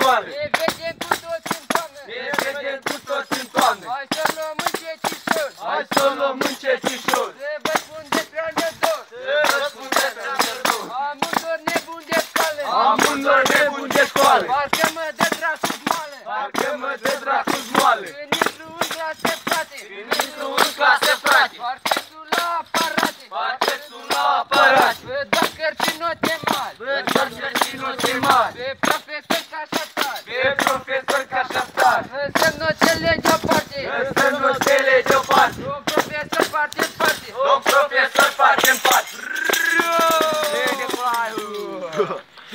soare. Ne vedem cu toți în toamnă. Ne vedem cu toți în toamnă. Hai să luăm încetișor. Hai să luăm încetișor. Să vă spun despre anedot. Să vă spun despre anedot. Amândor nebuni de școală. Amândor nebuni de școală. Parcă mă dă dracu moală. Parcă mă dă dracu moală. Când intru în clase, frate. Când intru în clase, frate. Parcă sunt la aparate. Parcă sunt la aparat. Vă dau cărți și note mari. Vă dau cărți și note mari. Pe profesori ca șaptar. Pe profesori ca șaptar. Lăsăm notele deoparte. Lăsăm notele deoparte. Domn profesor parte în parte. Domn profesor parte în parte.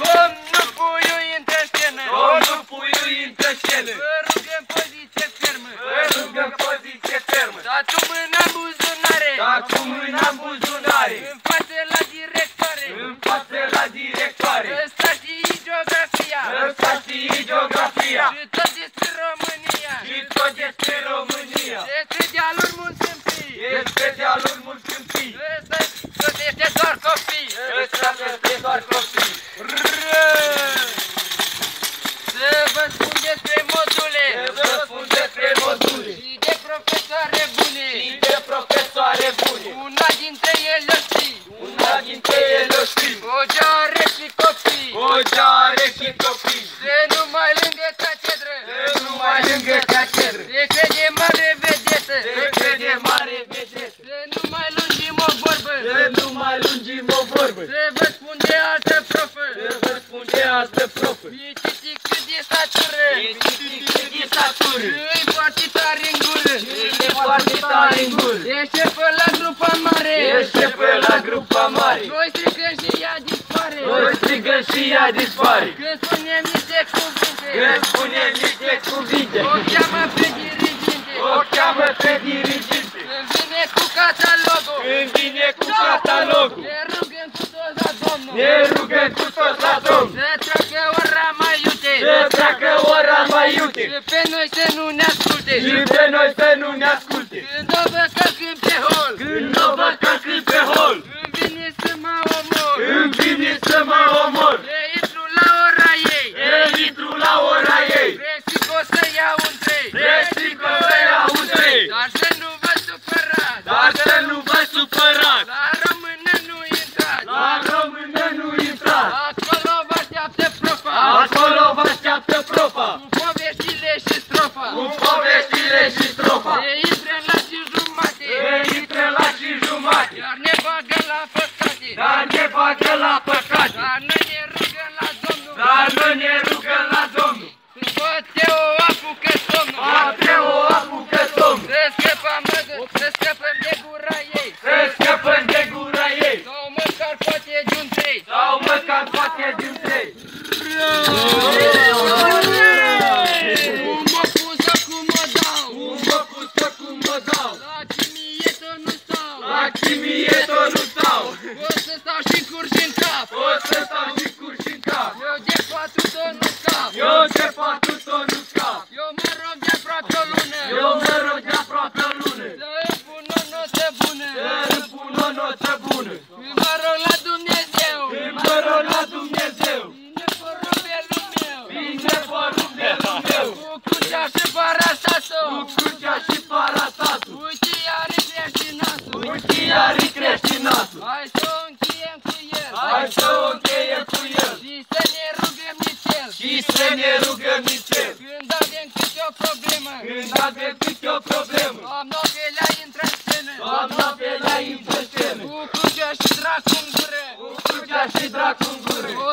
Domnul Puiu intră în scenă. Domnul Puiu intră în scenă. Vă rugăm poziție fermă. Vă rugăm poziție fermă. Dați o mână în buzunare. Dați o mână în buzunare. În față la directoare. În față la directoare. Ăsta știi geografia. Ăsta știe geografia. Și tot despre România. Și tot despre România. Despre dealuri mulți câmpii. Despre dealuri mulți câmpii. Ăsta este doar copii. Ăsta este doar copii. Să vă spun despre module. Să vă spun despre module. Și de profesoare bune. Și de profesoare bune. Una dintre ele o știi. Una dintre ele o știm. Ogeare și copii. Ogeare și copii. Se numai lângă catedră. Se numai lângă catedră. Se crede mare vedetă. Se crede mare vedetă. Se numai lungim o vorbă. Să nu mai lungim o vorbă. Se vă spun de altă profă. Să vă spun de altă profă. Mitici cât de satură. E citit cât e satură. Îi foarte tare în gură. E foarte tare în gură. Ești pe la grupa mare. Ești pe la grupa mare. Noi strigăm și ea dispare. Noi strigăm și ea dispare. Când spunem niște cuvinte. Când spunem niște cuvinte. O cheamă pe diriginte. O cheamă pe diriginte. Când vine cu catalogul. Când vine cu catalogul. Ne rugăm cu toți la Domnul. Ne rugăm cu toți la Domnul. Să treacă ora mai iute. Să treacă ora mai iute. Și pe noi să nu ne asculte. Și pe noi să nu ne asculte. Când o vă călcăm pe hol. Când o vă călcând pe hol. Îmi vine să mă omor. Îmi vine să mă omor. De intru la ora ei. E intru la ora ei. Vrei că o să iau un trei. Vrei că să iau un trei. Dar să nu vă supărați. Dar să nu vă supărați. La română nu intrați. La română nu intrați. Acolo vă așteaptă profa. Acolo vă așteaptă profa. Cu poveștile și strofa. Cu poveștile și strofa. De intrăm la 5:30. E intră la 5:30. Iar ne bagă la păcate. Dar ne bagă la păcate. Dar noi ne rugăm la Domnul. Dar noi ne rugăm la Domnul. Poate o apucă somnul. Poate o apucă somn. Să scăpăm de gura ei. Să scăpăm de gura ei. Sau măcar poate de un trei. Sau măcar poate din trei. Cum mă pus acum mă dau. Cum mă pus acum mă dau. La chimie tot nu stau. La chimie tot nu stau. O să stau și curși în cap. O să stau și curși în cap. Eu de patru tot nu scap. Eu de patru tot nu scap. Eu mă rog de aproape o lună. Eu mă rog de aproape o lună. Să îmi pun o notă bună. Să îmi pun o notă bună. Îmi mă rog la Dumnezeu. Îmi mă rog la Dumnezeu. Bine porumbelul meu. Bine porumbelul meu. Cu crucea și parastatul. Cu crucea și parastatul. Uitiarii creștinatul. Uitiarii creștinatul. Hai să o încheiem cu el. Hai să o încheiem cu el. Și să ne rugăm nici el. Și să ne rugăm nici el. Când avem câte o problemă. Când avem câte o problemă. Doamna Ofelia intră în scenă. Doamna Ofelia intră în scenă. Cu crucea și dracu în gură. Cu crucea și dracu în gură. O